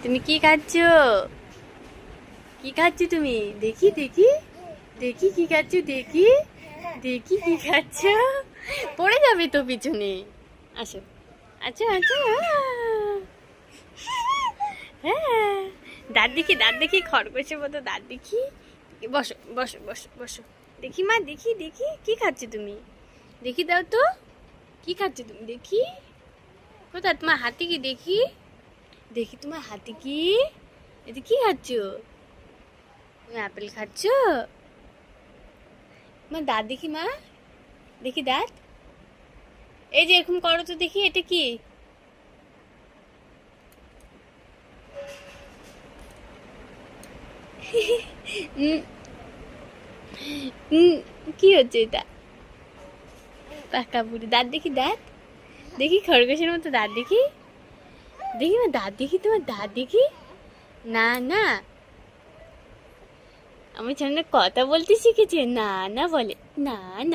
তুমি কি খাচ্ছ? কি খাচ্ছ তুমি? দেখি দেখি দেখি কি খাচ্ছ, দেখি দেখি কি খাচ্ছ। পড়ে যাবে তো পিছনে। আসো, আচ্ছা আচ্ছা। হ্যাঁ, দাঁত দেখি, দাঁত দেখি, খরগোশের মতো দাঁত দেখি। বসো বসো বসো বসো। দেখি মা, দেখি দেখি কি খাচ্ছ তুমি? দেখি দাও তো, কি খাচ্ছ তুমি? দেখি কোথায় তোমার হাতে, কি দেখি দেখি তোমার হাতে কি? এটা কি খাচ্ছ? তুমি আপেল খাচ্ছ? মা দাঁত দেখি মা, দেখি দাঁত। এই যে এরকম করো তো দেখি, এটা কি? উম, কি হচ্ছে এটা? পাকা বুড়ি দাঁত দেখি, দাঁত দেখি, খরগোশের মতো দাঁত দেখি। দেখি মা, দাঁত দেখি, তোমার দাঁত দেখি। না না, আমার সামনে কথা বলতে শিখেছে। না না বলে, না না।